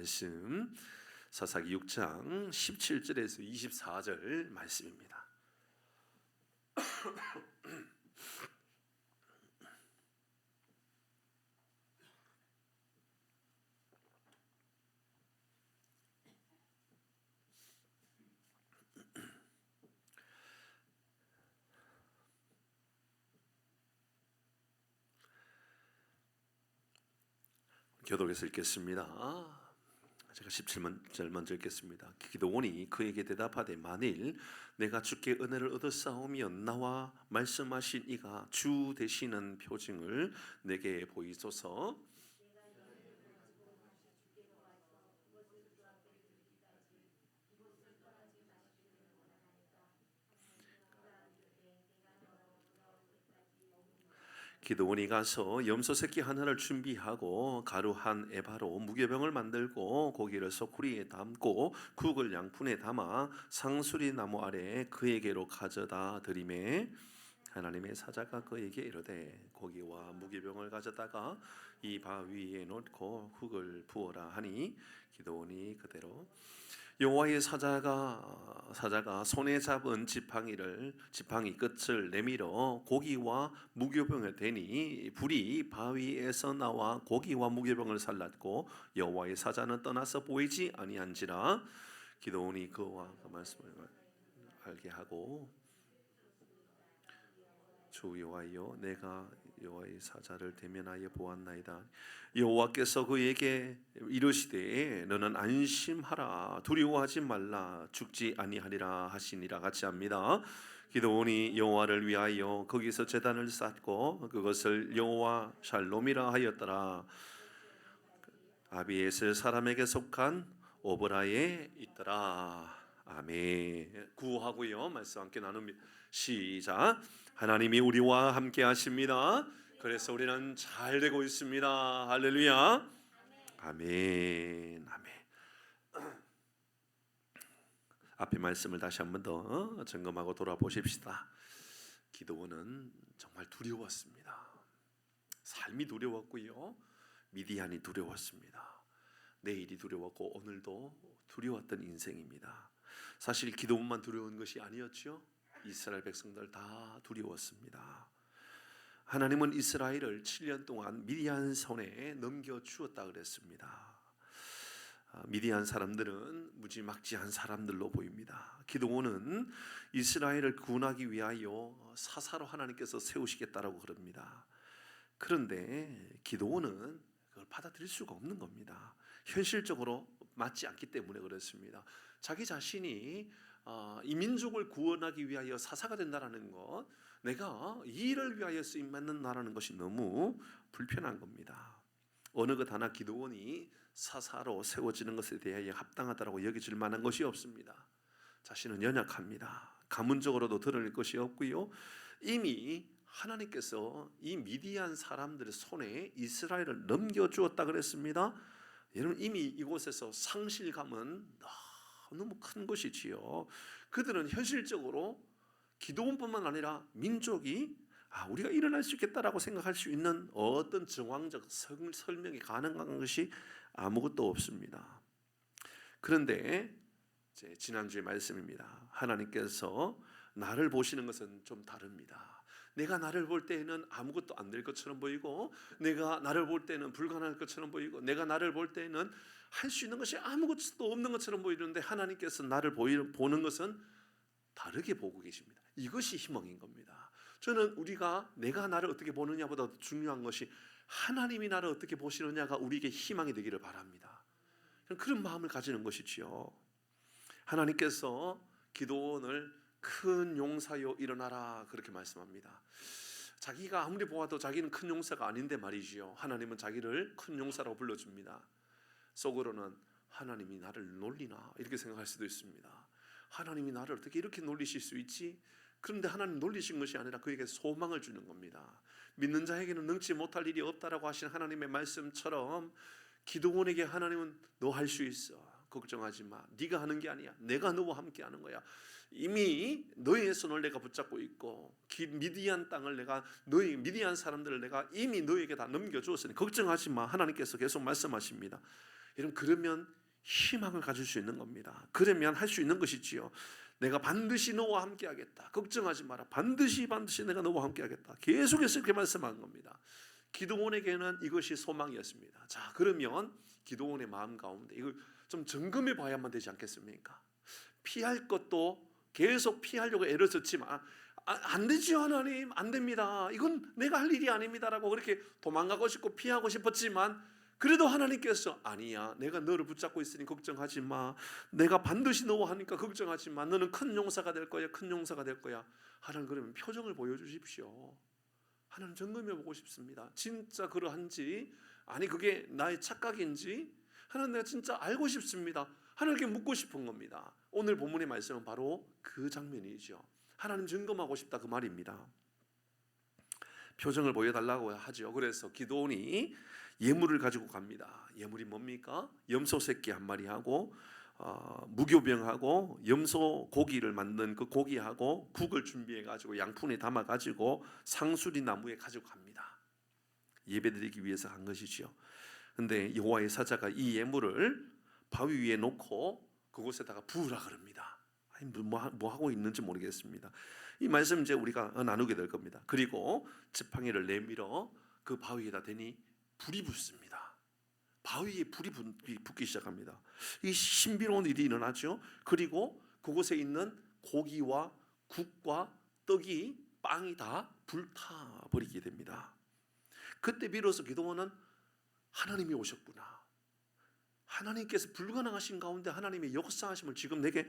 말씀 사사기 6장 17절에서 24절 말씀입니다. 교독에서 읽겠습니다. 제가 17절 먼저 읽겠습니다. 기드온이 그에게 대답하되 만일 내가 주께 은혜를 얻었사오면 나와 말씀하신 이가 주 되시는 표징을 내게 보이소서. 기드온이 가서 염소 새끼 하나를 준비하고 가루 한 에바로 무교병을 만들고 고기를 소쿠리에 담고 국을 양푼에 담아 상수리 나무 아래 그에게로 가져다 드리매 하나님의 사자가 그에게 이르되 고기와 무교병을 가져다가 이 바 위에 놓고 국을 부어라 하니 기드온이 그대로 여호와의 사자가 손에 잡은 지팡이 끝을 내밀어 고기와 무교병을 대니 불이 바위에서 나와 고기와 무교병을 살랐고 여호와의 사자는 떠나서 보이지 아니한지라. 기드온이 그와 그 말씀을 알게 하고 주 여호와여 내가 여호와의 사자를 대면하여 보았나이다. 여호와께서 그에게 이르시되 너는 안심하라 두려워하지 말라 죽지 아니하리라 하시니라 같이 합니다. 기드온이 여호와를 위하여 거기서 제단을 쌓고 그것을 여호와 샬롬이라 하였더라. 아비에셀 사람에게 속한 오브라에 있더라. 아멘. 구하고요 말씀 함께 나눕니다. 시작. 하나님이 우리와 함께 하십니다. 그래서 우리는 잘 되고 있습니다. 할렐루야. 아멘. 아멘. 앞에 말씀을 다시 한 번 더 점검하고 돌아보십시다. 기드온은 정말 두려웠습니다. 삶이 두려웠고요. 미디안이 두려웠습니다. 내일이 두려웠고 오늘도 두려웠던 인생입니다. 사실 기드온만 두려운 것이 아니었죠. 이스라엘 백성들 다 두려웠습니다. 하나님은 이스라엘을 7년 동안 미디안 손에 넘겨주었다 그랬습니다. 미디안 사람들은 무지막지한 사람들로 보입니다. 기드온은 이스라엘을 구원하기 위하여 사사로 하나님께서 세우시겠다라고 그럽니다. 그런데 기드온은 그걸 받아들일 수가 없는 겁니다. 현실적으로 맞지 않기 때문에 그렇습니다. 자기 자신이 이 민족을 구원하기 위하여 사사가 된다라는 것, 내가 이 일을 위하여 쓰임받는다라는 것이 너무 불편한 겁니다. 어느 것 하나 기드온이 사사로 세워지는 것에 대하여 합당하다고 여겨질 만한 것이 없습니다. 자신은 연약합니다. 가문적으로도 드러낼 것이 없고요. 이미 하나님께서 이 미디안 사람들의 손에 이스라엘을 넘겨주었다 그랬습니다. 여러분 이미 이곳에서 상실감은 너무 큰 것이지요. 그들은 현실적으로 기드온뿐만 아니라 민족이 우리가 일어날 수 있겠다라고 생각할 수 있는 어떤 정황적 설명이 가능한 것이 아무것도 없습니다. 그런데 지난주의 말씀입니다. 하나님께서 나를 보시는 것은 좀 다릅니다. 내가 나를 볼 때에는 아무것도 안 될 것처럼 보이고, 내가 나를 볼 때는 불가능할 것처럼 보이고, 내가 나를 볼 때는 할 수 있는 것이 아무것도 없는 것처럼 보이는데 하나님께서 나를 보는 것은 다르게 보고 계십니다. 이것이 희망인 겁니다. 저는 우리가 내가 나를 어떻게 보느냐보다 중요한 것이 하나님이 나를 어떻게 보시느냐가 우리에게 희망이 되기를 바랍니다. 그런 마음을 가지는 것이지요. 하나님께서 기드온을 큰 용사여 일어나라 그렇게 말씀합니다. 자기가 아무리 보아도 자기는 큰 용사가 아닌데 말이지요. 하나님은 자기를 큰 용사라고 불러줍니다. 속으로는 하나님이 나를 놀리나 이렇게 생각할 수도 있습니다. 하나님이 나를 어떻게 이렇게 놀리실 수 있지? 그런데 하나님 놀리신 것이 아니라 그에게 소망을 주는 겁니다. 믿는 자에게는 능치 못할 일이 없다라고 하신 하나님의 말씀처럼 기드온에게 하나님은 너 할 수 있어. 걱정하지 마. 네가 하는 게 아니야. 내가 너와 함께 하는 거야. 이미 너의 손을 내가 붙잡고 있고 미디안 땅을 내가 너희 미디안 사람들을 내가 이미 너에게 다 넘겨주었으니 걱정하지 마. 하나님께서 계속 말씀하십니다. 여러분, 그러면 희망을 가질 수 있는 겁니다. 그러면 할 수 있는 것이지요. 내가 반드시 너와 함께 하겠다. 걱정하지 마라. 반드시 내가 너와 함께 하겠다. 계속해서 이렇게 말씀한 겁니다. 기드온에게는 이것이 소망이었습니다. 자, 그러면 기드온의 마음 가운데 이걸 좀 점검해 봐야만 되지 않겠습니까? 피할 것도 계속 피하려고 애를 썼지만 안 되지요, 하나님. 안 됩니다. 이건 내가 할 일이 아닙니다라고 그렇게 도망가고 싶고 피하고 싶었지만, 그래도 하나님께서 아니야, 내가 너를 붙잡고 있으니 걱정하지 마. 내가 반드시 너와 하니까 걱정하지 마. 너는 큰 용사가 될 거야. 큰 용사가 될 거야. 하나님, 그러면 표정을 보여주십시오. 하나님, 점검해 보고 싶습니다. 진짜 그러한지, 아니 그게 나의 착각인지 하나님, 내가 진짜 알고 싶습니다. 하나님께 묻고 싶은 겁니다. 오늘 본문의 말씀은 바로 그 장면이죠. 하나님, 점검하고 싶다, 그 말입니다. 표정을 보여달라고 하죠. 그래서 기드온이 예물을 가지고 갑니다. 예물이 뭡니까? 염소 새끼 한 마리하고 무교병하고 염소 고기를 만든 그 고기하고 국을 준비해 가지고 양푼에 담아 가지고 상수리 나무에 가지고 갑니다. 예배드리기 위해서 한 것이지요. 근데 여호와의 사자가 이 예물을 바위 위에 놓고 그곳에다가 부으라 그럽니다. 아니, 뭐 하고 있는지 모르겠습니다. 이 말씀 이제 우리가 나누게 될 겁니다. 그리고 지팡이를 내밀어 그 바위에다 대니 불이 붙습니다. 바위에 불이 붙기 시작합니다. 이 신비로운 일이 일어나죠. 그리고 그곳에 있는 고기와 국과 떡이, 빵이 다 불타버리게 됩니다. 그때 비로소 기드온은 하나님이 오셨구나, 하나님께서 불가능하신 가운데 하나님의 역사하심을 지금 내게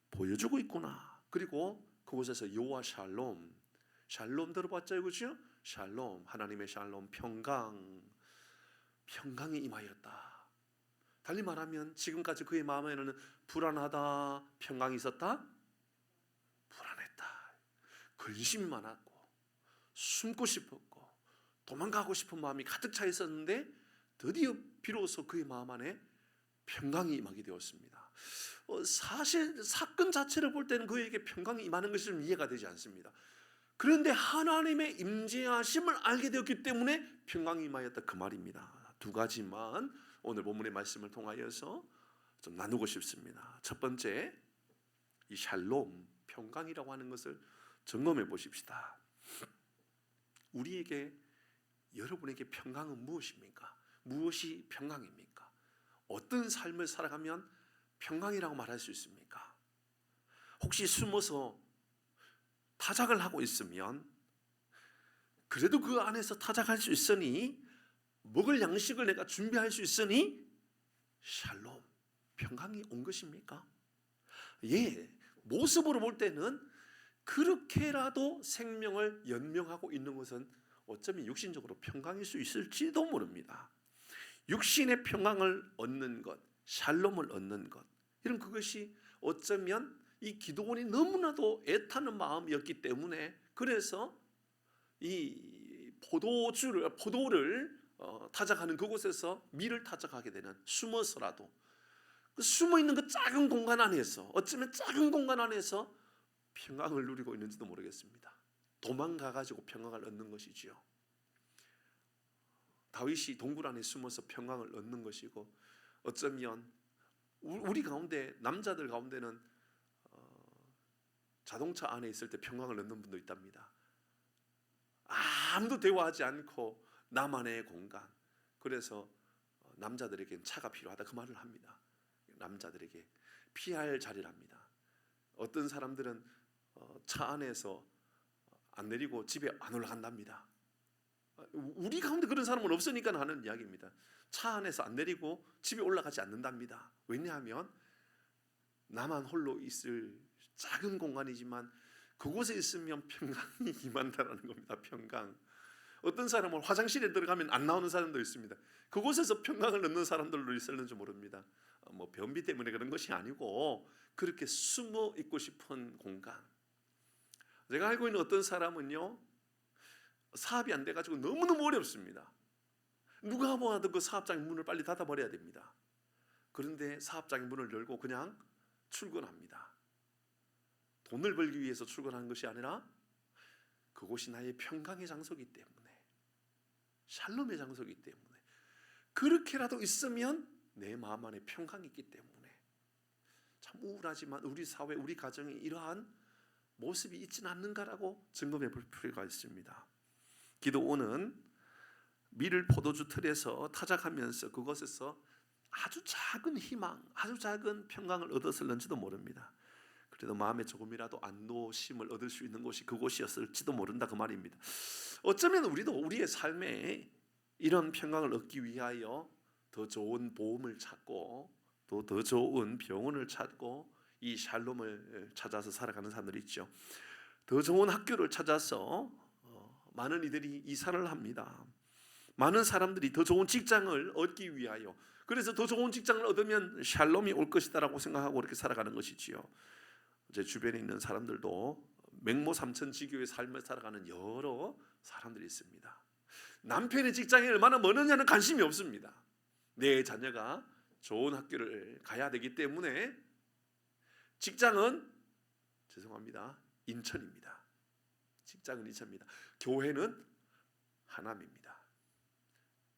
보여주고 있구나. 그리고 그곳에서 여호와 샬롬, 샬롬 들어봤죠, 그렇죠? 샬롬, 하나님의 샬롬, 평강이 임하였다. 달리 말하면 지금까지 그의 마음에는 불안하다, 평강이 있었다? 불안했다. 근심이 많았고 숨고 싶었고 도망가고 싶은 마음이 가득 차 있었는데 드디어 비로소 그의 마음 안에 평강이 임하게 되었습니다. 사실 사건 자체를 볼 때는 그에게 평강이 임하는 것이 좀 이해가 되지 않습니다. 그런데 하나님의 임재하심을 알게 되었기 때문에 평강이 임하였다, 그 말입니다. 두 가지만 오늘 본문의 말씀을 통하여서 좀 나누고 싶습니다. 첫 번째, 이 샬롬, 평강이라고 하는 것을 점검해 보십시다. 우리에게, 여러분에게 평강은 무엇입니까? 무엇이 평강입니까? 어떤 삶을 살아가면 평강이라고 말할 수 있습니까? 혹시 숨어서 타작을 하고 있으면 그래도 그 안에서 타작할 수 있으니, 먹을 양식을 내가 준비할 수 있으니 샬롬, 평강이 온 것입니까? 예, 모습으로 볼 때는 그렇게라도 생명을 연명하고 있는 것은 어쩌면 육신적으로 평강일 수 있을지도 모릅니다. 육신의 평강을 얻는 것, 샬롬을 얻는 것, 이런 그것이 어쩌면 이 기드온이 너무나도 애타는 마음이었기 때문에, 그래서 이 포도를 타작하는 그곳에서 밀을 타작하게 되는, 숨어서라도 숨어 있는 그 작은 공간 안에서, 어쩌면 작은 공간 안에서 평강을 누리고 있는지도 모르겠습니다. 도망가 가지고 평강을 얻는 것이지요. 다윗이 동굴 안에 숨어서 평강을 얻는 것이고, 어쩌면 우리 가운데, 남자들 가운데는 자동차 안에 있을 때 평강을 얻는 분도 있답니다. 아무도 대화하지 않고 나만의 공간. 그래서 남자들에겐 차가 필요하다, 그 말을 합니다. 남자들에게 피할 자리를 합니다. 어떤 사람들은 차 안에서 안 내리고 집에 안 올라간답니다. 우리 가운데 그런 사람은 없으니까 하는 이야기입니다. 차 안에서 안 내리고 집에 올라가지 않는답니다. 왜냐하면 나만 홀로 있을 작은 공간이지만 그곳에 있으면 평강이 임한다는 겁니다. 평강. 어떤 사람은 화장실에 들어가면 안 나오는 사람도 있습니다. 그곳에서 평강을 얻는 사람들도 있을는지 모릅니다. 뭐 변비 때문에 그런 것이 아니고 그렇게 숨어 있고 싶은 공간. 제가 알고 있는 어떤 사람은요, 사업이 안 돼가지고 너무너무 어렵습니다. 누가 보아도 그 사업장의 문을 빨리 닫아버려야 됩니다. 그런데 사업장의 문을 열고 그냥 출근합니다. 돈을 벌기 위해서 출근하는 것이 아니라 그곳이 나의 평강의 장소이기 때문에, 샬롬의 장소이기 때문에, 그렇게라도 있으면 내 마음 안에 평강이 있기 때문에 참 우울하지만 우리 사회, 우리 가정에 이러한 모습이 있지는 않는가라고 점검해 볼 필요가 있습니다. 기드온은 밀을 포도주 틀에서 타작하면서 그것에서 아주 작은 희망, 아주 작은 평강을 얻었을는지도 모릅니다. 그래도 마음에 조금이라도 안도심을 얻을 수 있는 곳이 그곳이었을지도 모른다, 그 말입니다. 어쩌면 우리도 우리의 삶에 이런 평강을 얻기 위하여 더 좋은 보험을 찾고 또 더 좋은 병원을 찾고 이 샬롬을 찾아서 살아가는 사람들이 있죠. 더 좋은 학교를 찾아서 많은 이들이 이사를 합니다. 많은 사람들이 더 좋은 직장을 얻기 위하여, 그래서 더 좋은 직장을 얻으면 샬롬이 올 것이다라고 생각하고 그렇게 살아가는 것이지요. 제 주변에 있는 사람들도 맹모삼천지교의 삶을 살아가는 여러 사람들이 있습니다. 남편의 직장이 얼마나 멀느냐는 관심이 없습니다. 내 자녀가 좋은 학교를 가야 되기 때문에 직장은 죄송합니다, 인천입니다. 직장은 인천입니다. 교회는 하남입니다.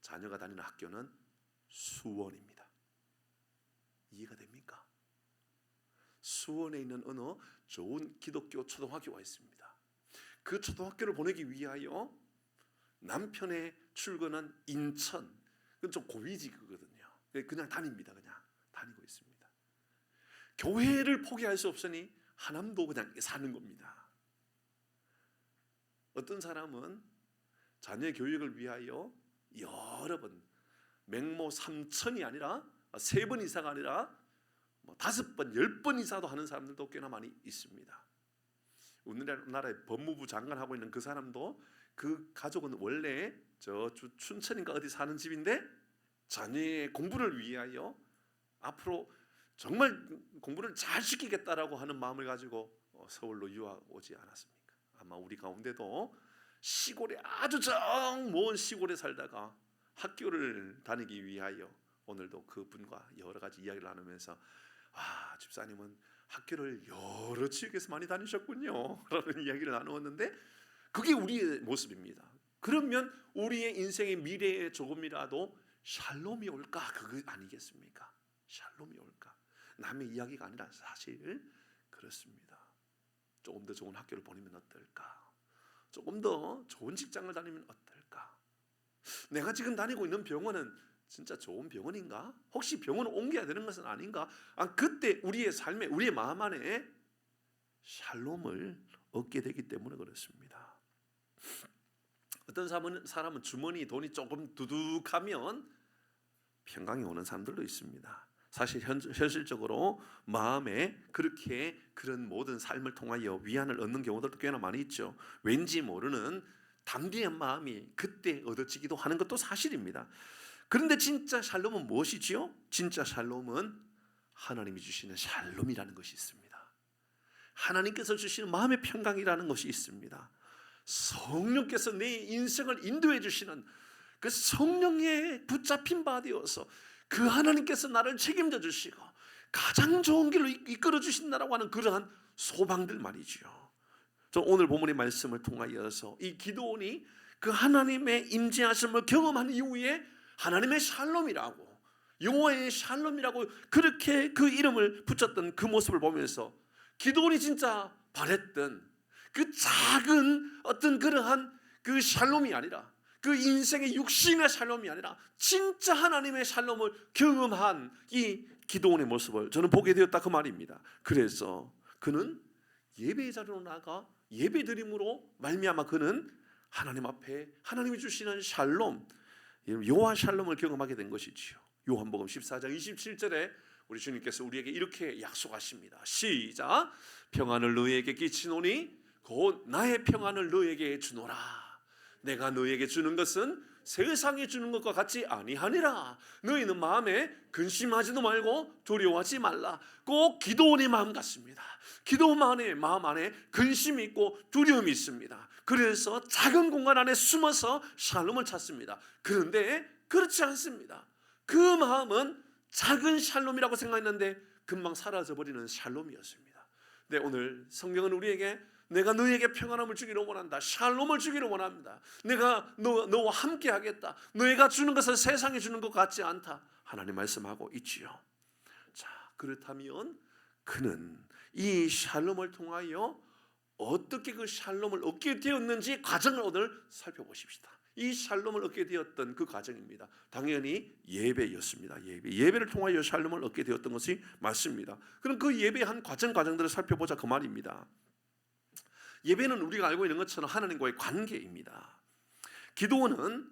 자녀가 다니는 학교는 수원입니다. 이해가 됩니까? 수원에 있는 어느 좋은 기독교 초등학교가 있습니다. 그 초등학교를 보내기 위하여 남편의 출근은 인천, 그건 좀 고위직이거든요. 그냥 다닙니다. 그냥 다니고 있습니다. 교회를 포기할 수 없으니 하남도 그냥 사는 겁니다. 어떤 사람은 자녀의 교육을 위하여 여러 번, 맹모 3천이 아니라 3번 이사가 아니라 5번, 10번 이사도 하는 사람들도 꽤나 많이 있습니다. 우리나라의 법무부 장관하고 있는 그 사람도 그 가족은 원래 저 춘천인가 어디 사는 집인데 자녀의 공부를 위하여 앞으로 정말 공부를 잘 시키겠다라고 하는 마음을 가지고 서울로 유학 오지 않았습니까? 아마 우리 가운데도 시골에 아주 먼 시골에 살다가 학교를 다니기 위하여 오늘도 그분과 여러 가지 이야기를 나누면서 집사님은 학교를 여러 지역에서 많이 다니셨군요 라는 이야기를 나누었는데 그게 우리의 모습입니다. 그러면 우리의 인생의 미래에 조금이라도 샬롬이 올까? 그거 아니겠습니까? 샬롬이 올까? 남의 이야기가 아니라 사실 그렇습니다. 조금 더 좋은 학교를 보내면 어떨까? 조금 더 좋은 직장을 다니면 어떨까? 내가 지금 다니고 있는 병원은 진짜 좋은 병원인가? 혹시 병원을 옮겨야 되는 것은 아닌가? 그때 우리의 삶에, 우리의 마음 안에 샬롬을 얻게 되기 때문에 그렇습니다. 어떤 사람은 주머니 돈이 조금 두둑하면 평강이 오는 사람들도 있습니다. 사실 현실적으로 마음에 그렇게 그런 모든 삶을 통하여 위안을 얻는 경우들도 꽤나 많이 있죠. 왠지 모르는 담대한 마음이 그때 얻어지기도 하는 것도 사실입니다. 그런데 진짜 샬롬은 무엇이지요? 진짜 샬롬은 하나님이 주시는 샬롬이라는 것이 있습니다. 하나님께서 주시는 마음의 평강이라는 것이 있습니다. 성령께서 내 인생을 인도해 주시는 그 성령에 붙잡힌 바 되어서 그 하나님께서 나를 책임져 주시고 가장 좋은 길로 이끌어 주신다라고 하는 그러한 소망들 말이죠. 저 오늘 본문의 말씀을 통하여서 이 기드온이 그 하나님의 임재하심을 경험한 이후에 하나님의 샬롬이라고, 여호와의 샬롬이라고 그렇게 그 이름을 붙였던 그 모습을 보면서 기드온이 진짜 바랬던 그 작은 어떤 그러한 그 샬롬이 아니라, 그 인생의 육신의 샬롬이 아니라 진짜 하나님의 샬롬을 경험한 이 기드온의 모습을 저는 보게 되었다, 그 말입니다. 그래서 그는 예배의 자리로 나가 예배드림으로 말미암아 그는 하나님 앞에 하나님이 주시는 샬롬, 여호와 샬롬을 경험하게 된 것이지요. 요한복음 14장 27절에 우리 주님께서 우리에게 이렇게 약속하십니다. 시작. 평안을 너희에게 끼치노니 곧 나의 평안을 너희에게 주노라. 내가 너희에게 주는 것은 세상에 주는 것과 같지 아니하니라. 너희는 마음에 근심하지도 말고 두려워하지 말라. 꼭 기드온의 마음 같습니다. 기드온의 마음 안에 근심이 있고 두려움이 있습니다. 그래서 작은 공간 안에 숨어서 샬롬을 찾습니다. 그런데 그렇지 않습니다. 그 마음은 작은 샬롬이라고 생각했는데 금방 사라져버리는 샬롬이었습니다. 네, 오늘 성경은 우리에게 내가 너에게 평안함을 주기를 원한다, 샬롬을 주기를 원합니다. 내가 너와 함께 하겠다. 너희가 주는 것은 세상에 주는 것 같지 않다. 하나님 말씀하고 있지요. 자, 그렇다면 그는 이 샬롬을 통하여 어떻게 그 샬롬을 얻게 되었는지 과정을 오늘 살펴보십시다. 이 샬롬을 얻게 되었던 그 과정입니다. 당연히 예배였습니다. 예배를 통하여 샬롬을 얻게 되었던 것이 맞습니다. 그럼 그 예배의 한 과정들을 살펴보자 그 말입니다. 예배는 우리가 알고 있는 것처럼 하나님과의 관계입니다. 기도원은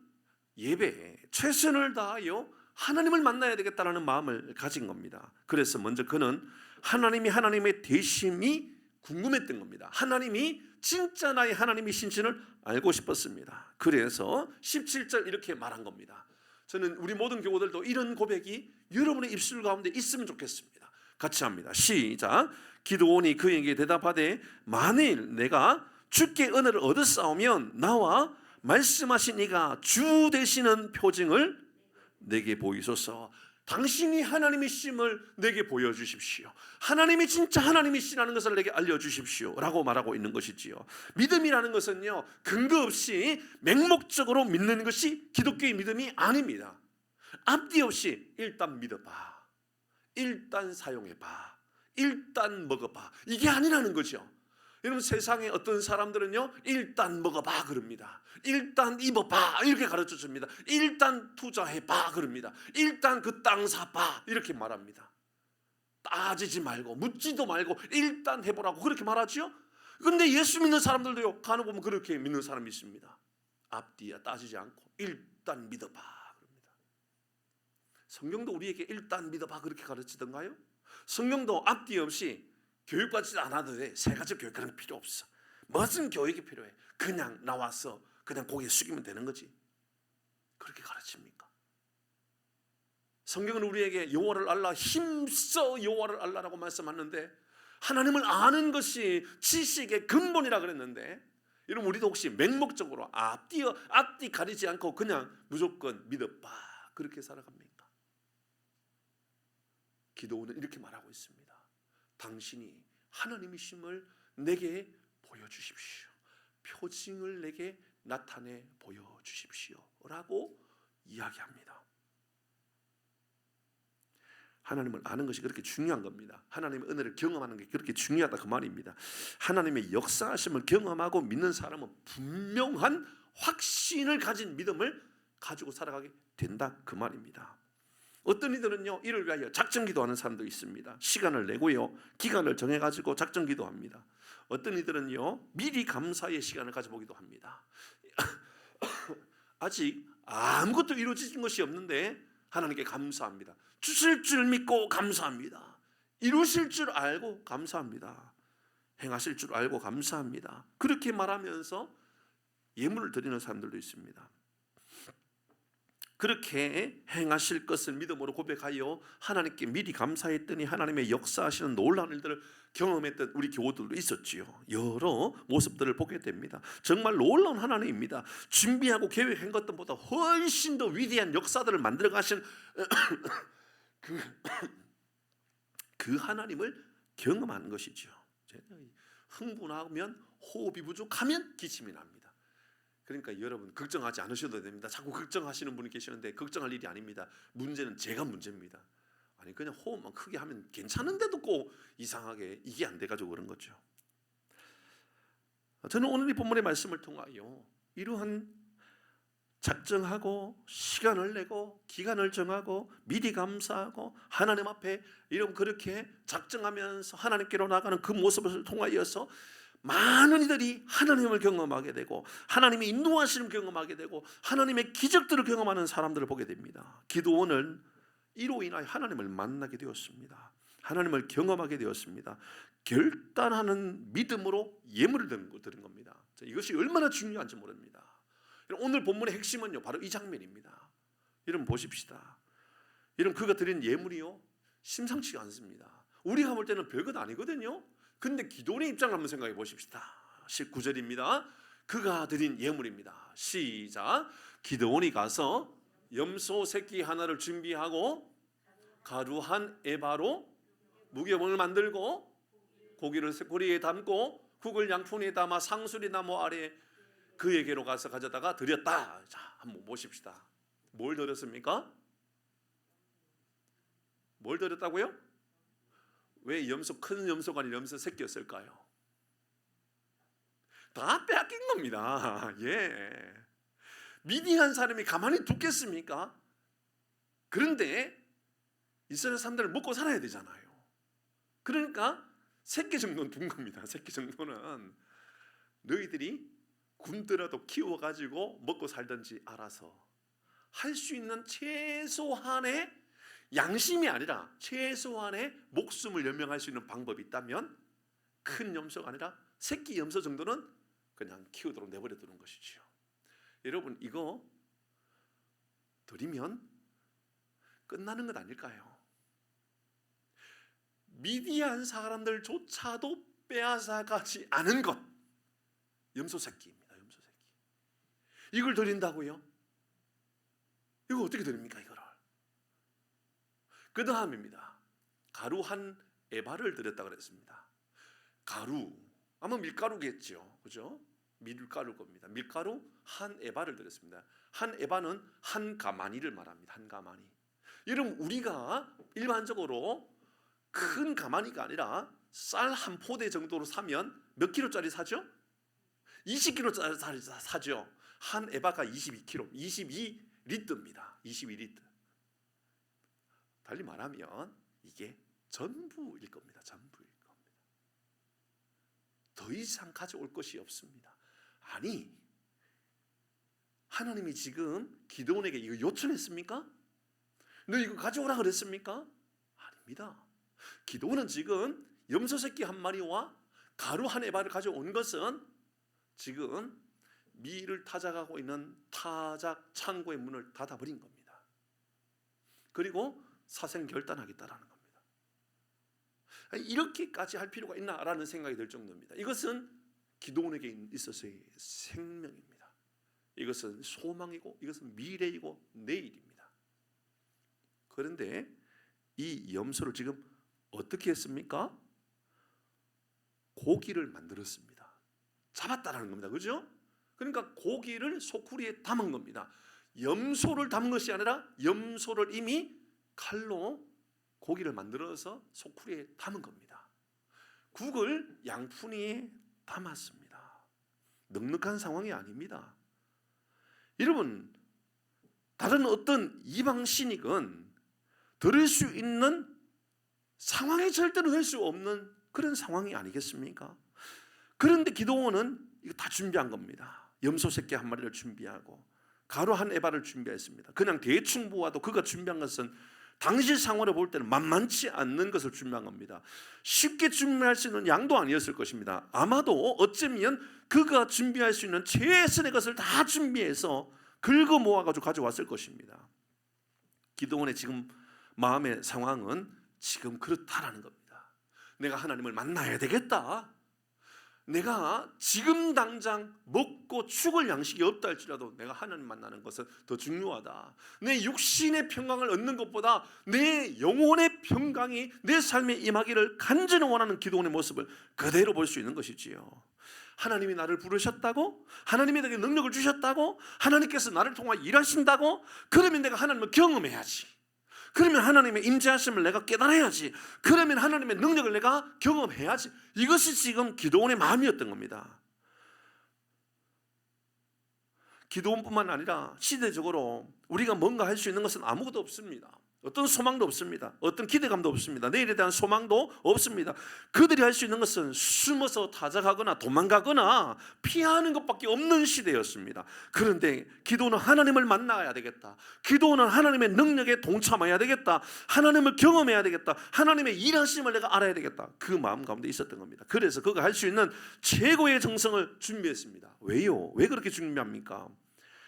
예배에 최선을 다하여 하나님을 만나야 되겠다는 마음을 가진 겁니다. 그래서 먼저 그는 하나님의 대심이 궁금했던 겁니다. 하나님이 진짜 나의 하나님이신지를 알고 싶었습니다. 그래서 17절 이렇게 말한 겁니다. 저는 우리 모든 교우들도 이런 고백이 여러분의 입술 가운데 있으면 좋겠습니다. 같이 합니다. 시작. 기드온이 그에게 대답하되 만일 내가 주께 은혜를 얻었사오면 나와 말씀하신 이가 주 되시는 표징을 내게 보이소서. 당신이 하나님이심을 내게 보여주십시오. 하나님이 진짜 하나님이시라는 것을 내게 알려주십시오 라고 말하고 있는 것이지요. 믿음이라는 것은요, 근거 없이 맹목적으로 믿는 것이 기독교의 믿음이 아닙니다. 앞뒤 없이 일단 믿어봐, 일단 사용해봐, 일단 먹어봐, 이게 아니라는 거죠. 여러분, 세상에 어떤 사람들은요, 일단 먹어봐 그럽니다. 일단 입어봐 이렇게 가르쳐 줍니다. 일단 투자해봐 그럽니다. 일단 그 땅 사봐 이렇게 말합니다. 따지지 말고 묻지도 말고 일단 해보라고 그렇게 말하죠. 그런데 예수 믿는 사람들도요, 간혹 보면 그렇게 믿는 사람이 있습니다. 앞뒤야 따지지 않고 일단 믿어봐 그럽니다. 성경도 우리에게 일단 믿어봐 그렇게 가르치던가요? 성경도 앞뒤 없이 교육받지 않아도 돼. 세 가지 교육하는 필요 없어. 무슨 교육이 필요해? 그냥 나와서 그냥 고개 숙이면 되는 거지. 그렇게 가르칩니까? 성경은 우리에게 여호와를 알라, 힘써 여호와를 알라라고 말씀하는데, 하나님을 아는 것이 지식의 근본이라 그랬는데, 여러분 우리도 혹시 맹목적으로 앞뒤 가리지 않고 그냥 무조건 믿어봐 그렇게 살아갑니까? 기도원은 이렇게 말하고 있습니다. 당신이 하나님이심을 내게 보여주십시오. 표징을 내게 나타내 보여주십시오 라고 이야기합니다. 하나님을 아는 것이 그렇게 중요한 겁니다. 하나님의 은혜를 경험하는 게 그렇게 중요하다 그 말입니다. 하나님의 역사하심을 경험하고 믿는 사람은 분명한 확신을 가진 믿음을 가지고 살아가게 된다 그 말입니다. 어떤 이들은요, 이를 위하여 작정기도하는 사람도 있습니다. 시간을 내고요, 기간을 정해가지고 작정기도합니다. 어떤 이들은요, 미리 감사의 시간을 가져보기도 합니다. 아직 아무것도 이루어진 것이 없는데 하나님께 감사합니다. 주실 줄 믿고 감사합니다. 이루실 줄 알고 감사합니다. 행하실 줄 알고 감사합니다. 그렇게 말하면서 예물을 드리는 사람들도 있습니다. 그렇게 행하실 것을 믿음으로 고백하여 하나님께 미리 감사했더니 하나님의 역사하시는 놀라운 일들을 경험했던 우리 교우들도 있었지요. 여러 모습들을 보게 됩니다. 정말 놀라운 하나님입니다. 준비하고 계획한 것들보다 훨씬 더 위대한 역사들을 만들어 가신 그 하나님을 경험하는 것이죠. 흥분하면 호흡이 부족하면 기침이 납니다. 그러니까 여러분 걱정하지 않으셔도 됩니다. 자꾸 걱정하시는 분이 계시는데 걱정할 일이 아닙니다. 문제는 제가 문제입니다. 아니 그냥 호흡만 크게 하면 괜찮은데도 꼭 이상하게 이게 안 돼가지고 그런 거죠. 저는 오늘 이 본문의 말씀을 통하여 이러한 작정하고 시간을 내고 기간을 정하고 미리 감사하고 하나님 앞에 이런 그렇게 작정하면서 하나님께로 나가는 그 모습을 통하여서 많은 이들이 하나님을 경험하게 되고 하나님의 인도하심을 경험하게 되고 하나님의 기적들을 경험하는 사람들을 보게 됩니다. 기도원은 이로 인하여 하나님을 만나게 되었습니다. 하나님을 경험하게 되었습니다. 결단하는 믿음으로 예물을 드린 겁니다. 이것이 얼마나 중요한지 모릅니다. 오늘 본문의 핵심은요, 바로 이 장면입니다. 여러분 보십시다. 여러분 그가 드린 예물이요, 심상치가 않습니다. 우리가 볼 때는 별것 아니거든요. 근데 기도원의 입장을 한번 생각해 보십시다. 19절입니다. 그가 드린 예물입니다. 시작. 기도원이 가서 염소 새끼 하나를 준비하고 가루 한 에바로 무교봉을 만들고 고기를 고리에 담고 국을 양푼에 담아 상수리 나무 아래 그에게로 가서 가져다가 드렸다. 자, 한번 보십시다. 뭘 드렸습니까? 뭘 드렸다고요? 왜 염소, 큰 염소가 아니라 염소 새끼였을까요? 다 빼앗긴 겁니다. 예. 미디안 사람이 가만히 두겠습니까? 그런데 이스라엘 사람들을 먹고 살아야 되잖아요. 그러니까 새끼 정도는 둔 겁니다. 새끼 정도는 너희들이 굶더라도 키워가지고 먹고 살든지 알아서 할 수 있는 최소한의 양심이 아니라 최소한의 목숨을 연명할 수 있는 방법이 있다면 큰 염소가 아니라 새끼 염소 정도는 그냥 키우도록 내버려 두는 것이지요. 여러분, 이거 드리면 끝나는 것 아닐까요? 미디안 사람들조차도 빼앗아가지 않은 것, 염소 새끼입니다. 염소 새끼. 이걸 드린다고요? 이거 어떻게 드립니까? 이거를. 그 다음입니다. 가루 한 에바를 드렸다고 그랬습니다. 가루, 아마 밀가루겠죠, 그죠? 밀가루 겁니다. 밀가루 한 에바를 드렸습니다. 한 에바는 한 가마니를 말합니다. 한 가마니. 여러분, 우리가 일반적으로 큰 가마니가 아니라 쌀 한 포대 정도로 사면 몇 킬로짜리 사죠? 20킬로짜리 사죠. 한 에바가 22킬로, 22리터입니다. 22리터. 달리 말하면 이게 전부일 겁니다. 전부일 겁니다. 더 이상 가져올 것이 없습니다. 아니, 하나님이 지금 기드온에게 이거 요청했습니까? 너 이거 가져오라 그랬습니까? 아닙니다. 기드온은 지금 염소 새끼 한 마리와 가루 한 에바를 가져온 것은 지금 밀을 타작하고 있는 타작 창고의 문을 닫아버린 겁니다. 그리고 사생 결단하겠다라는 겁니다. 이렇게까지 할 필요가 있나라는 생각이 들 정도입니다. 이것은 기드온에게 있어서의 생명입니다. 이것은 소망이고 이것은 미래이고 내일입니다. 그런데 이 염소를 지금 어떻게 했습니까? 고기를 만들었습니다. 잡았다라는 겁니다. 그죠? 그러니까 고기를 소쿠리에 담은 겁니다. 염소를 담은 것이 아니라 염소를 이미 칼로 고기를 만들어서 소쿠리에 담은 겁니다. 국을 양푼이에 담았습니다. 넉넉한 상황이 아닙니다. 여러분, 다른 어떤 이방 신익은 들을 수 있는 상황이 절대로 될 수 없는 그런 상황이 아니겠습니까? 그런데 기드온은 이거 다 준비한 겁니다. 염소 새끼 한 마리를 준비하고 가루 한 에바를 준비했습니다. 그냥 대충 보아도 그가 준비한 것은 당시 상황으로 볼 때는 만만치 않는 것을 준비한 겁니다. 쉽게 준비할 수 있는 양도 아니었을 것입니다. 아마도 어쩌면 그가 준비할 수 있는 최선의 것을 다 준비해서 긁어 모아가지고 가져왔을 것입니다. 기드온의 지금 마음의 상황은 지금 그렇다라는 겁니다. 내가 하나님을 만나야 되겠다. 내가 지금 당장 먹고 죽을 양식이 없다 할지라도 내가 하나님 만나는 것은 더 중요하다. 내 육신의 평강을 얻는 것보다 내 영혼의 평강이 내 삶에 임하기를 간절히 원하는 기도원의 모습을 그대로 볼 수 있는 것이지요. 하나님이 나를 부르셨다고, 하나님이 내게 능력을 주셨다고, 하나님께서 나를 통하여 일하신다고, 그러면 내가 하나님을 경험해야지. 그러면 하나님의 임재하심을 내가 깨달아야지. 그러면 하나님의 능력을 내가 경험해야지. 이것이 지금 기드온의 마음이었던 겁니다. 기드온뿐만 아니라 시대적으로 우리가 뭔가 할 수 있는 것은 아무것도 없습니다. 어떤 소망도 없습니다. 어떤 기대감도 없습니다. 내일에 대한 소망도 없습니다. 그들이 할 수 있는 것은 숨어서 타작하거나 도망가거나 피하는 것밖에 없는 시대였습니다. 그런데 기도는 하나님을 만나야 되겠다. 기도는 하나님의 능력에 동참해야 되겠다. 하나님을 경험해야 되겠다. 하나님의 일하심을 내가 알아야 되겠다. 그 마음 가운데 있었던 겁니다. 그래서 그가 할 수 있는 최고의 정성을 준비했습니다. 왜요? 왜 그렇게 준비합니까?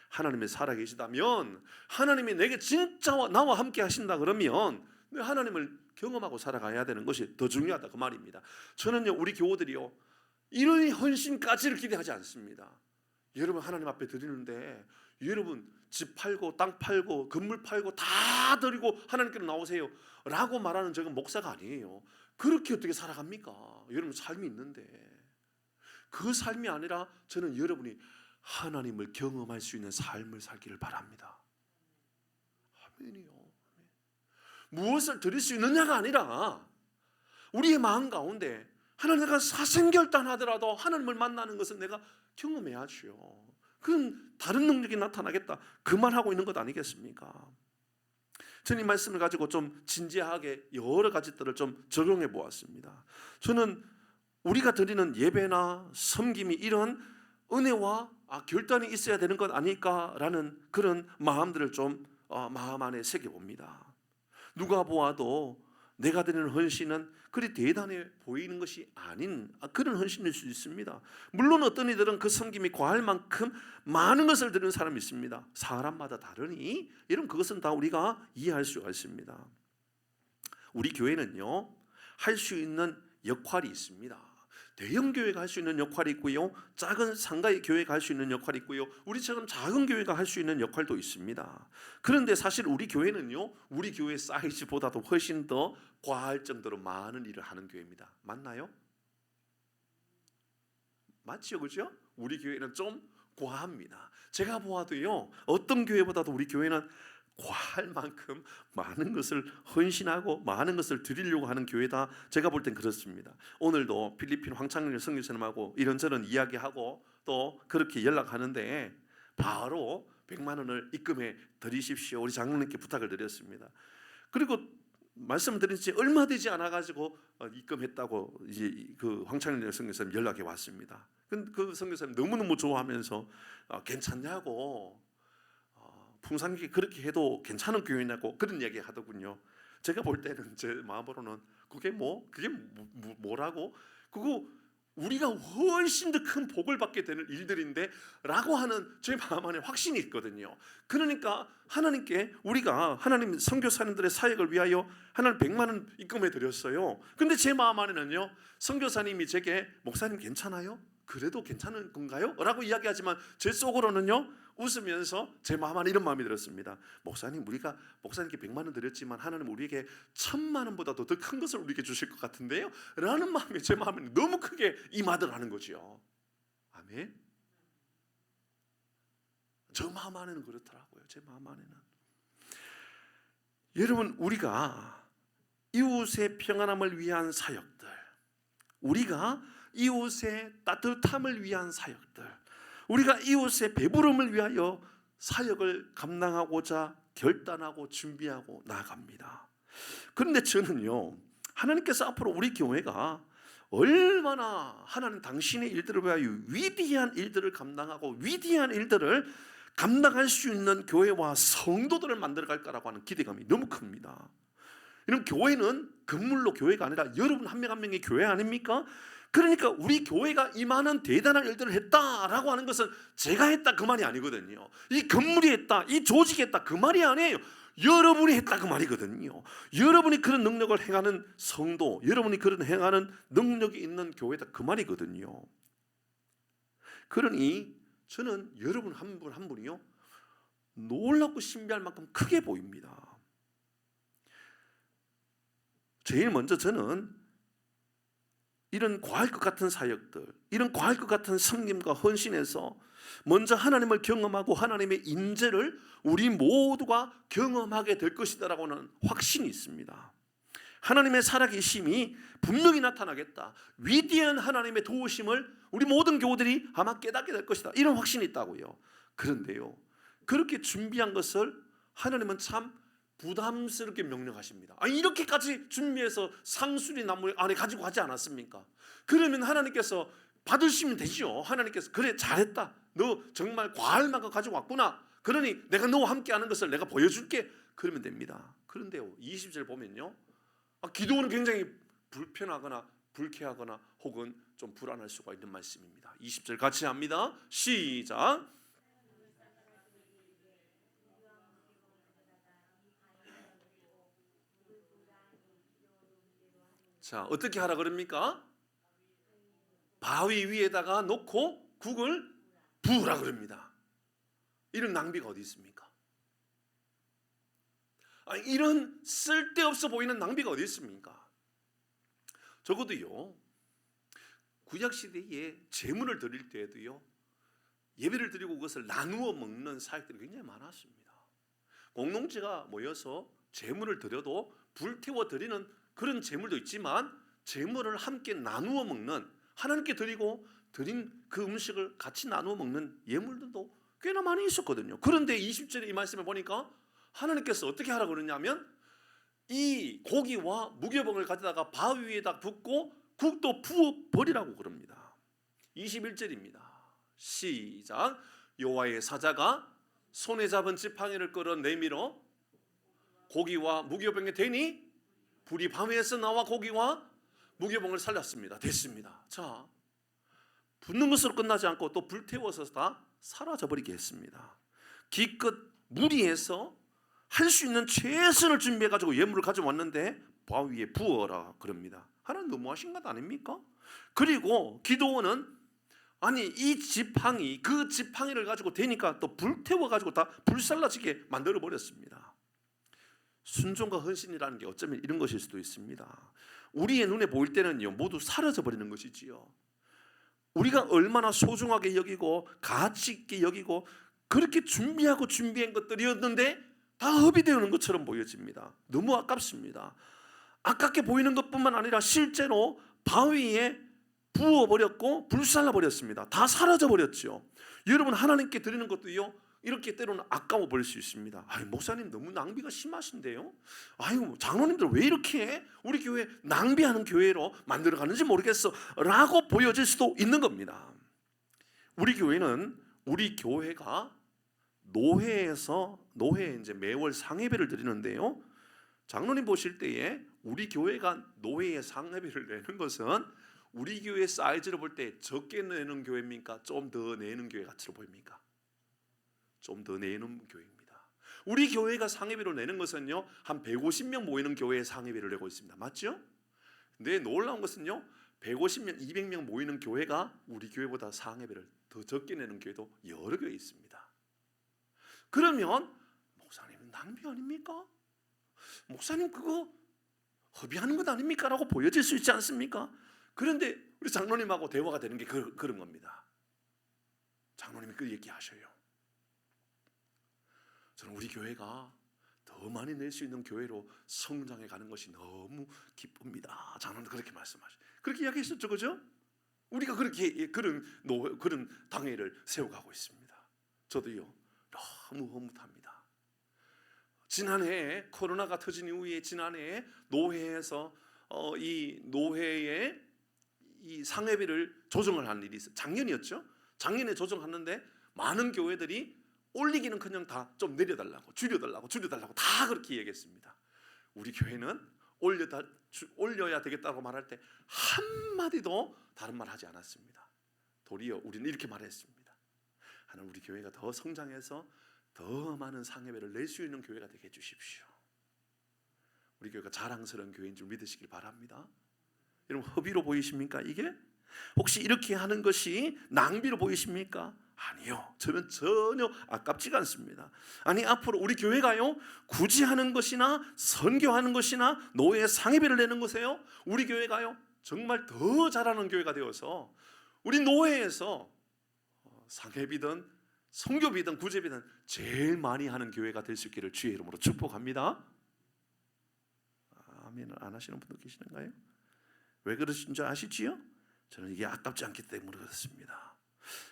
하나님이 살아계시다면, 하나님이 내게 진짜 나와 함께 하신다 그러면 하나님을 경험하고 살아가야 되는 것이 더 중요하다, 그 말입니다. 저는요, 우리 교우들이요, 이런 헌신까지를 기대하지 않습니다. 여러분 하나님 앞에 드리는데 여러분 집 팔고 땅 팔고 건물 팔고 다 드리고 하나님께로 나오세요 라고 말하는 저건 목사가 아니에요. 그렇게 어떻게 살아갑니까? 여러분 삶이 있는데. 그 삶이 아니라 저는 여러분이 하나님을 경험할 수 있는 삶을 살기를 바랍니다. 아멘이요. 무엇을 드릴 수 있느냐가 아니라 우리의 마음 가운데 하나님, 내가 사생결단하더라도 하나님을 만나는 것은 내가 경험해야죠. 그건 다른 능력이 나타나겠다, 그 말하고 있는 것 아니겠습니까? 저는 이 말씀을 가지고 좀 진지하게 여러 가지들을 좀 적용해 보았습니다. 저는 우리가 드리는 예배나 섬김이 이런 은혜와 결단이 있어야 되는 것 아닐까라는 그런 마음들을 좀 마음 안에 새겨봅니다. 누가 보아도 내가 드리는 헌신은 그리 대단해 보이는 것이 아닌 그런 헌신일 수 있습니다. 물론 어떤 이들은 그 섬김이 과할 만큼 많은 것을 드리는 사람이 있습니다. 사람마다 다르니 이런 그것은 다 우리가 이해할 수가 있습니다. 우리 교회는요, 할 수 있는 역할이 있습니다. 대형 교회가 할 수 있는 역할이 있고요, 작은 상가의 교회가 할 수 있는 역할이 있고요, 우리처럼 작은 교회가 할 수 있는 역할도 있습니다. 그런데 사실 우리 교회는요, 우리 교회 사이즈보다도 훨씬 더 과할 정도로 많은 일을 하는 교회입니다. 맞나요? 맞죠, 그죠? 우리 교회는 좀 과합니다. 제가 보아도요, 어떤 교회보다도 우리 교회는 과할 만큼 많은 것을 헌신하고 많은 것을 드리려고 하는 교회다. 제가 볼 땐 그렇습니다. 오늘도 필리핀 황창일 선교사님하고 이런저런 이야기하고 또 그렇게 연락하는데 바로 100만 원을 입금해 드리십시오, 우리 장로님께 부탁을 드렸습니다. 그리고 말씀드린 지 얼마 되지 않아 가지고 입금했다고 이제 그 황창일 선교사님 연락이 왔습니다. 그 선교사님 너무너무 좋아하면서 괜찮냐고, 풍산교회 그렇게 해도 괜찮은 교회냐고 그런 이야기 하더군요. 제가 볼 때는 제 마음으로는 그게 뭐라고, 그거 우리가 훨씬 더 큰 복을 받게 되는 일들인데 라고 하는 제 마음 안에 확신이 있거든요. 그러니까 하나님께 우리가 하나님 선교사님들의 사역을 위하여 하나님 100만 원 입금해 드렸어요. 근데 제 마음 안에는요, 선교사님이 제게 목사님 괜찮아요? 그래도 괜찮은 건가요? 라고 이야기하지만 제 속으로는요, 웃으면서 제 마음 안에 이런 마음이 들었습니다. 목사님, 우리가 목사님께 100만 원 드렸지만 하나님 우리에게 1000만 원보다도 더 큰 것을 우리에게 주실 것 같은데요? 라는 마음이 제 마음에 너무 크게 임하더라는 거죠. 아멘. 저 마음 안에는 그렇더라고요. 제 마음 안에는. 여러분, 우리가 이웃의 평안함을 위한 사역들, 우리가 이웃의 따뜻함을 위한 사역들, 우리가 이웃의 배부름을 위하여 사역을 감당하고자 결단하고 준비하고 나아갑니다. 그런데 저는요, 하나님께서 앞으로 우리 교회가 얼마나 하나님 당신의 일들을 위하여 위대한 일들을 감당하고 위대한 일들을 감당할 수 있는 교회와 성도들을 만들어 갈까라고 하는 기대감이 너무 큽니다. 이런 교회는 건물로 교회가 아니라 여러분 한 명 한 명의 교회 아닙니까? 그러니까 우리 교회가 이만한 대단한 일들을 했다라고 하는 것은 제가 했다 그 말이 아니거든요. 이 건물이 했다, 이 조직이 했다 그 말이 아니에요. 여러분이 했다 그 말이거든요. 여러분이 그런 능력을 행하는 성도, 여러분이 그런 행하는 능력이 있는 교회다 그 말이거든요. 그러니 저는 여러분 한 분 한 분이요, 놀랍고 신비할 만큼 크게 보입니다. 제일 먼저 저는 이런 과할 것 같은 사역들, 이런 과할 것 같은 섬김과 헌신에서 먼저 하나님을 경험하고 하나님의 임재를 우리 모두가 경험하게 될 것이다라고는 확신이 있습니다. 하나님의 살아계심이 분명히 나타나겠다, 위대한 하나님의 도우심을 우리 모든 교우들이 아마 깨닫게 될 것이다, 이런 확신이 있다고요. 그런데요, 그렇게 준비한 것을 하나님은 참 부담스럽게 명령하십니다. 이렇게까지 준비해서 상수리 나무 안에 가지고 가지 않았습니까? 그러면 하나님께서 받으시면 되죠. 하나님께서 그래 잘했다, 너 정말 과할 만큼 가지고 왔구나, 그러니 내가 너와 함께 하는 것을 내가 보여줄게, 그러면 됩니다. 그런데요, 20절 보면요, 기도는 굉장히 불편하거나 불쾌하거나 혹은 좀 불안할 수가 있는 말씀입니다. 20절 같이 합니다. 시작. 자, 어떻게 하라 그럽니까? 바위 위에다가 놓고 국을 부으라 그럽니다. 이런 낭비가 어디 있습니까? 이런 쓸데없어 보이는 낭비가 어디 있습니까? 적어도요, 구약시대에 제물을 드릴 때에도요, 예배를 드리고 그것을 나누어 먹는 사역들이 굉장히 많았습니다. 공동체가 모여서 제물을 드려도 불태워 드리는 그런 제물도 있지만 제물을 함께 나누어 먹는, 하나님께 드리고 드린 그 음식을 같이 나누어 먹는 예물들도 꽤나 많이 있었거든요. 그런데 20절에 이 말씀을 보니까 하나님께서 어떻게 하라고 그러냐면 이 고기와 무교병을 가져다가 바위 위에다 붓고 국도 부어 버리라고 그럽니다. 21절입니다. 시작. 여호와의 사자가 손에 잡은 지팡이를 끌어 내밀어 고기와 무교병에 대니 불이 바위에서 나와 고기와 무교병을 살렸습니다. 됐습니다. 자, 붓는 것으로 끝나지 않고 또 불태워서 다 사라져버리게 했습니다. 기껏 무리해서 할 수 있는 최선을 준비해가지고 예물을 가져왔는데 바위에 부어라 그럽니다. 하나님 너무하신 것 아닙니까? 그리고 기드온은 아니 이 지팡이, 그 지팡이를 가지고 대니까 또 불태워가지고 다 불살라지게 만들어 버렸습니다. 순종과 헌신이라는 게 어쩌면 이런 것일 수도 있습니다. 우리의 눈에 보일 때는요 모두 사라져 버리는 것이지요. 우리가 얼마나 소중하게 여기고 가치 있게 여기고 그렇게 준비하고 준비한 것들이었는데 다 허비되는 것처럼 보여집니다. 너무 아깝습니다. 아깝게 보이는 것뿐만 아니라 실제로 바위에 부어버렸고 불살라버렸습니다. 다 사라져버렸죠. 여러분 하나님께 드리는 것도요 이렇게 때로는 아까워 버릴 수 있습니다. 아니 목사님 너무 낭비가 심하신데요. 아유 장로님들 왜 이렇게 우리 교회 낭비하는 교회로 만들어가는지 모르겠어 라고 보여질 수도 있는 겁니다. 우리 교회는 우리 교회가 노회에 이제 매월 상회비를 드리는데요. 장로님 보실 때에 우리 교회가 노회에 상회비를 내는 것은 우리 교회 사이즈를 볼 때 적게 내는 교회입니까? 좀 더 내는 교회 같이 보입니까? 좀 더 내는 교회입니다. 우리 교회가 상회비를 내는 것은요 한 150명 모이는 교회에 상회비를 내고 있습니다. 맞죠? 근데 놀라운 것은요 150명, 200명 모이는 교회가 우리 교회보다 상회비를 더 적게 내는 교회도 여러 교회 있습니다. 그러면 목사님은 낭비 아닙니까? 목사님 그거 허비하는 것 아닙니까? 라고 보여질 수 있지 않습니까? 그런데 우리 장로님하고 대화가 되는 게 그런 겁니다. 장로님이 그 얘기하셔요. 저는 우리 교회가 더 많이 낼 수 있는 교회로 성장해 가는 것이 너무 기쁩니다. 장로님 그렇게 말씀하셔요. 그렇게 이야기했었죠, 그죠? 우리가 그렇게 그런 당회를 세워가고 있습니다. 저도요 너무 흐뭇합니다. 지난해 코로나가 터진 이후에 지난해 노회에서 이 노회에 이 상회비를 조정을 한 일이 있어요. 작년이었죠. 작년에 조정했는데 많은 교회들이 올리기는커녕 다 좀 내려달라고 줄여달라고 다 그렇게 얘기했습니다. 우리 교회는 올려야 되겠다고 말할 때 한마디도 다른 말 하지 않았습니다. 도리어 우리는 이렇게 말했습니다. 하나님 우리 교회가 더 성장해서 더 많은 상회비를 낼 수 있는 교회가 되게 해주십시오. 우리 교회가 자랑스러운 교회인 줄 믿으시길 바랍니다. 여러분 허비로 보이십니까? 이게? 혹시 이렇게 하는 것이 낭비로 보이십니까? 아니요. 저는 전혀 아깝지가 않습니다. 아니 앞으로 우리 교회가요 굳이 하는 것이나 선교하는 것이나 노예의 상회비를 내는 것이에요. 우리 교회가요 정말 더 잘하는 교회가 되어서 우리 노예에서 상회비든 선교비든 구제비든 제일 많이 하는 교회가 될 수 있기를 주의 이름으로 축복합니다. 아멘을 안 하시는 분도 계시는가요? 왜 그러신 줄 아시지요? 저는 이게 아깝지 않기 때문에 그렇습니다.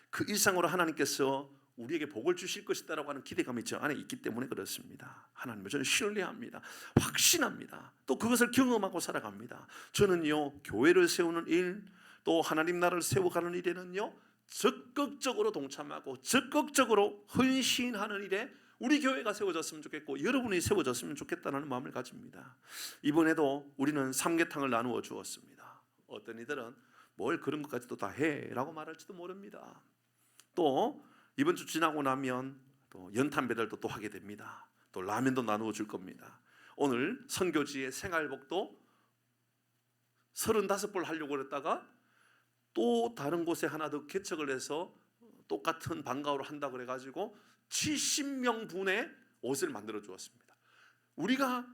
그 일상으로 하나님께서 우리에게 복을 주실 것이다라고 하는 기대감이 저 안에 있기 때문에 그렇습니다. 하나님을 저는 신뢰합니다. 확신합니다. 또 그것을 경험하고 살아갑니다. 저는요 교회를 세우는 일, 또 하나님 나라를 세워가는 일에는요 적극적으로 동참하고 적극적으로 헌신하는 일에 우리 교회가 세워졌으면 좋겠고 여러분이 세워졌으면 좋겠다는 마음을 가집니다. 이번에도 우리는 삼계탕을 나누어 주었습니다. 어떤 이들은 뭘 그런 것까지도 다 해라고 말할지도 모릅니다. 또 이번 주 지나고 나면 또 연탄 배달도 또 하게 됩니다. 또 라면도 나누어 줄 겁니다. 오늘 선교지의 생활복도 35벌 하려고 그랬다가 또 다른 곳에 하나 더 개척을 해서 똑같은 방과후로 한다고 그래가지고 70명 분의 옷을 만들어 주었습니다. 우리가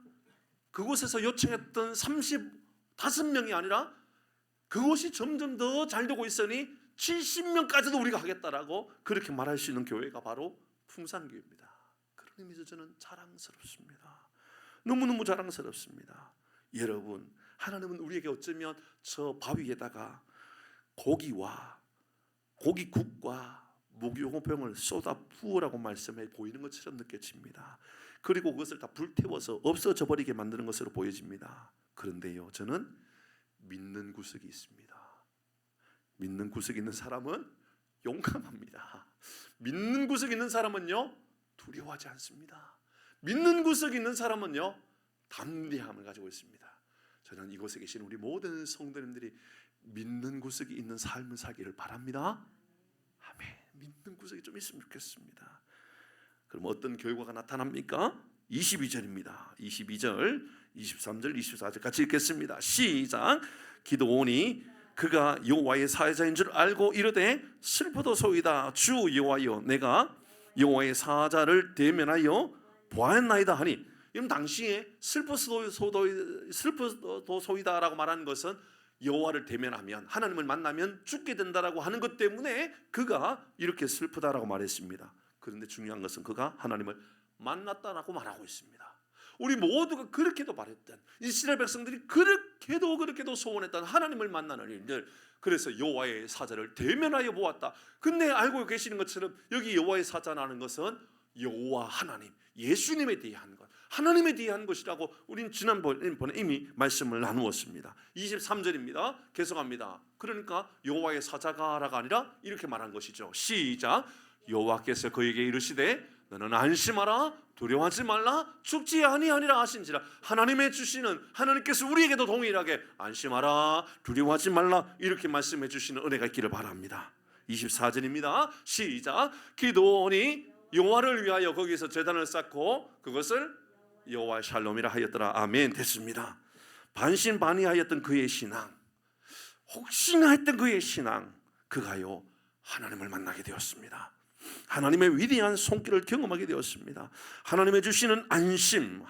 그곳에서 요청했던 35명이 아니라 그것이 점점 더 잘 되고 있으니 70명까지도 우리가 하겠다라고 그렇게 말할 수 있는 교회가 바로 풍산교회입니다. 그런 의미에서 저는 자랑스럽습니다. 너무너무 자랑스럽습니다. 여러분, 하나님은 우리에게 어쩌면 저 바위에다가 고기국과 무교병을 쏟아 부으라고 말씀해 보이는 것처럼 느껴집니다. 그리고 그것을 다 불태워서 없어져 버리게 만드는 것으로 보여집니다. 그런데요, 저는 믿는 구석이 있습니다. 믿는 구석이 있는 사람은 용감합니다. 믿는 구석이 있는 사람은요, 두려워하지 않습니다. 믿는 구석이 있는 사람은요, 담대함을 가지고 있습니다. 저는 이곳에 계신 우리 모든 성도님들이 믿는 구석이 있는 삶을 살기를 바랍니다. 아멘. 믿는 구석이 좀 있으면 좋겠습니다. 그럼 어떤 결과가 나타납니까? 22절입니다. 22절, 23절, 24절 같이 읽겠습니다. 시작. 기드온이 그가 여호와의 사자인 줄 알고 이르되 슬프도소이다. 주 여호와여, 내가 여호와의 사자를 대면하여 보았나이다 하니, 이런 당시에 슬프도소이다라고 말하는 것은 여호와를 대면하면, 하나님을 만나면 죽게 된다라고 하는 것 때문에 그가 이렇게 슬프다라고 말했습니다. 그런데 중요한 것은 그가 하나님을 만났다라고 말하고 있습니다. 우리 모두가 그렇게도 바랬던, 이스라엘 백성들이 그렇게도 소원했던 하나님을 만나는 일들, 그래서 여호와의 사자를 대면하여 보았다. 근데 알고 계시는 것처럼 여기 여호와의 사자라는 것은 여호와 하나님, 예수님에 대한 것, 하나님에 대한 것이라고 우리는 지난번에 이미 말씀을 나누었습니다. 23절입니다. 계속합니다. 그러니까 여호와의 사자가라가 아니라 이렇게 말한 것이죠. 시작. 여호와께서 그에게 이르시되 너는 안심하라, 두려워하지 말라, 죽지 아니하니라 하신지라. 하나님께서 우리에게도 동일하게 안심하라, 두려워하지 말라 이렇게 말씀해 주시는 은혜가 있기를 바랍니다. 24절입니다. 시작. 기드온이 여호와를 위하여 거기서 제단을 쌓고 그것을 여호와의 샬롬이라 하였더라. 아멘. 됐습니다. 반신반의하였던 그의 신앙, 혹시나 했던 그의 신앙, 그가요 하나님을 만나게 되었습니다. 하나님의 위대한 손길을 경험하게 되었습니다. 하나님의 주시는 안심,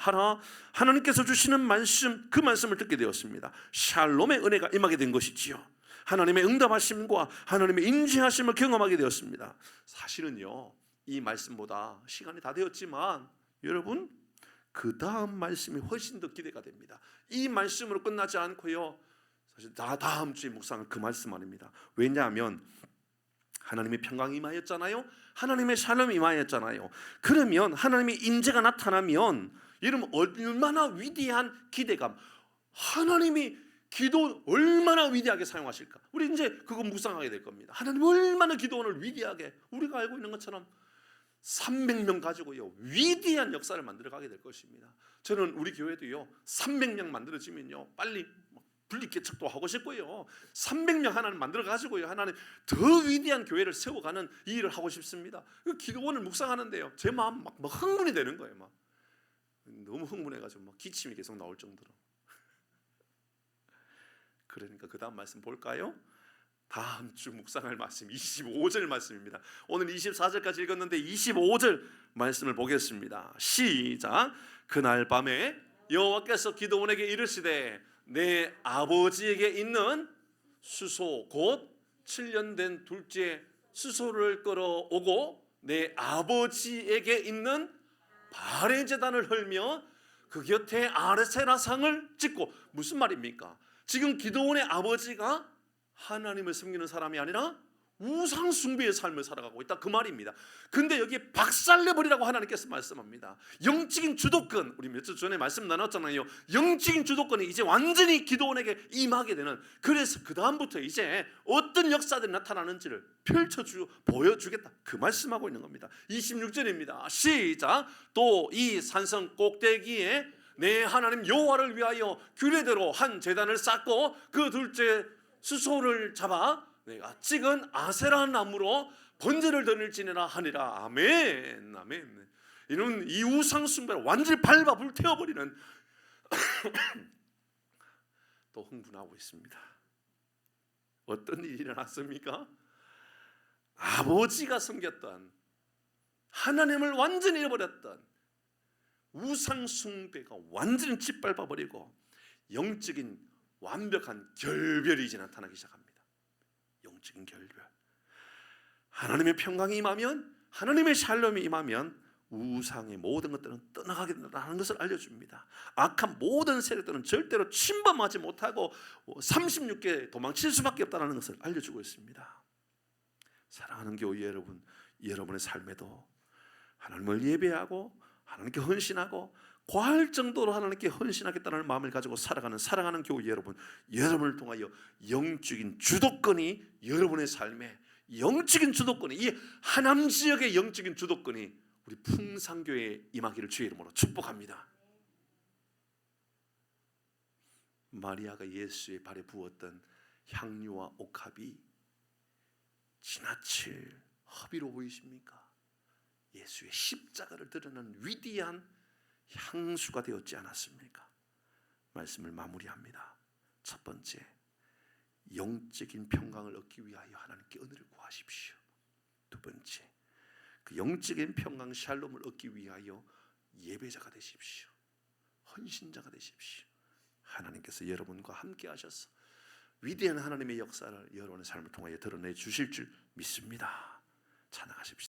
하나님께서 주시는 말씀, 그 말씀을 듣게 되었습니다. 샬롬의 은혜가 임하게 된 것이지요. 하나님의 응답하심과 하나님의 인지하심을 경험하게 되었습니다. 사실은요, 이 말씀보다 시간이 다 되었지만 여러분, 그 다음 말씀이 훨씬 더 기대가 됩니다. 이 말씀으로 끝나지 않고요, 사실 다음 주에 묵상은 그 말씀 아닙니다. 왜냐하면 하나님의 평강이 임하였잖아요. 하나님의 샬롬이 임하였잖아요. 그러면 하나님의 인재가 나타나면 여러분 얼마나 위대한 기대감, 하나님이 기도원 얼마나 위대하게 사용하실까, 우리 이제 그거 묵상하게 될 겁니다. 하나님 얼마나 기도원을 위대하게, 우리가 알고 있는 것처럼 300명 가지고요 위대한 역사를 만들어가게 될 것입니다. 저는 우리 교회도요 300명 만들어지면요 빨리 분리개척도 하고 싶고요, 300명 하나님 만들어 가지고요 하나님 더 위대한 교회를 세워가는 이 일을 하고 싶습니다. 그 기도원을 묵상하는데요 제 마음 막 흥분이 되는 거예요. 막 너무 흥분해가지고 막 기침이 계속 나올 정도로. 그러니까 그 다음 말씀 볼까요? 다음 주 묵상할 말씀 25절 말씀입니다. 오늘 24절까지 읽었는데 25절 말씀을 보겠습니다. 시작. 그날 밤에 여호와께서 기드온에게 이르시되 내 아버지에게 있는 수소 곧 7년 된 둘째 수소를 끌어오고 내 아버지에게 있는 발의 제단을 헐며 그 곁에 아세라상을 짓고. 무슨 말입니까? 지금 기드온의 아버지가 하나님을 섬기는 사람이 아니라 우상 숭배의 삶을 살아가고 있다, 그 말입니다. 근데 여기에 박살내버리라고 하나님께서 말씀합니다. 영적인 주도권, 우리 몇 주 전에 말씀 나눴잖아요. 영적인 주도권이 이제 완전히 기드온에게 임하게 되는, 그래서 그 다음부터 이제 어떤 역사들이 나타나는지를 보여주겠다, 그 말씀하고 있는 겁니다. 26절입니다. 시작. 또 이 산성 꼭대기에 내 하나님 여호와를 위하여 규례대로 한 제단을 쌓고 그 둘째 수소를 잡아 내가 찍은 아세라 나무로 번제를 드릴지니라 하니라. 아멘. 아멘. 이는 이 우상 숭배를 완전히 밟아 불태워버리는 또 흥분하고 있습니다. 어떤 일이 일어났습니까? 아버지가 섬겼던 하나님을 완전히 잃어버렸던 우상 숭배가 완전히 짓밟아버리고 영적인 완벽한 결별이 이제 나타나기 시작합니다. 영적인 결별. 하나님의 평강이 임하면, 하나님의 샬롬이 임하면 우상의 모든 것들은 떠나가겠다는 것을 알려줍니다. 악한 모든 세력들은 절대로 침범하지 못하고 36개 도망칠 수밖에 없다는 것을 알려주고 있습니다. 사랑하는 교회 여러분, 여러분의 삶에도 하나님을 예배하고 하나님께 헌신하고 과할 정도로 하나님께 헌신하겠다는 마음을 가지고 살아가는 사랑하는 교회 여러분, 여러분을 통하여 영적인 주도권이 여러분의 삶에 영적인 주도권이, 이 하남 지역의 영적인 주도권이 우리 풍산교회에 임하기를 주의 이름으로 축복합니다. 마리아가 예수의 발에 부었던 향유와 옥합이 지나칠 허비로 보이십니까? 예수의 십자가를 드러내는 위대한 향수가 되었지 않았습니까? 말씀을 마무리합니다. 첫 번째, 영적인 평강을 얻기 위하여 하나님께 은혜를 구하십시오. 두 번째, 그 영적인 평강 샬롬을 얻기 위하여 예배자가 되십시오. 헌신자가 되십시오. 하나님께서 여러분과 함께 하셔서 위대한 하나님의 역사를 여러분의 삶을 통하여 드러내 주실 줄 믿습니다. 찬양하십시오.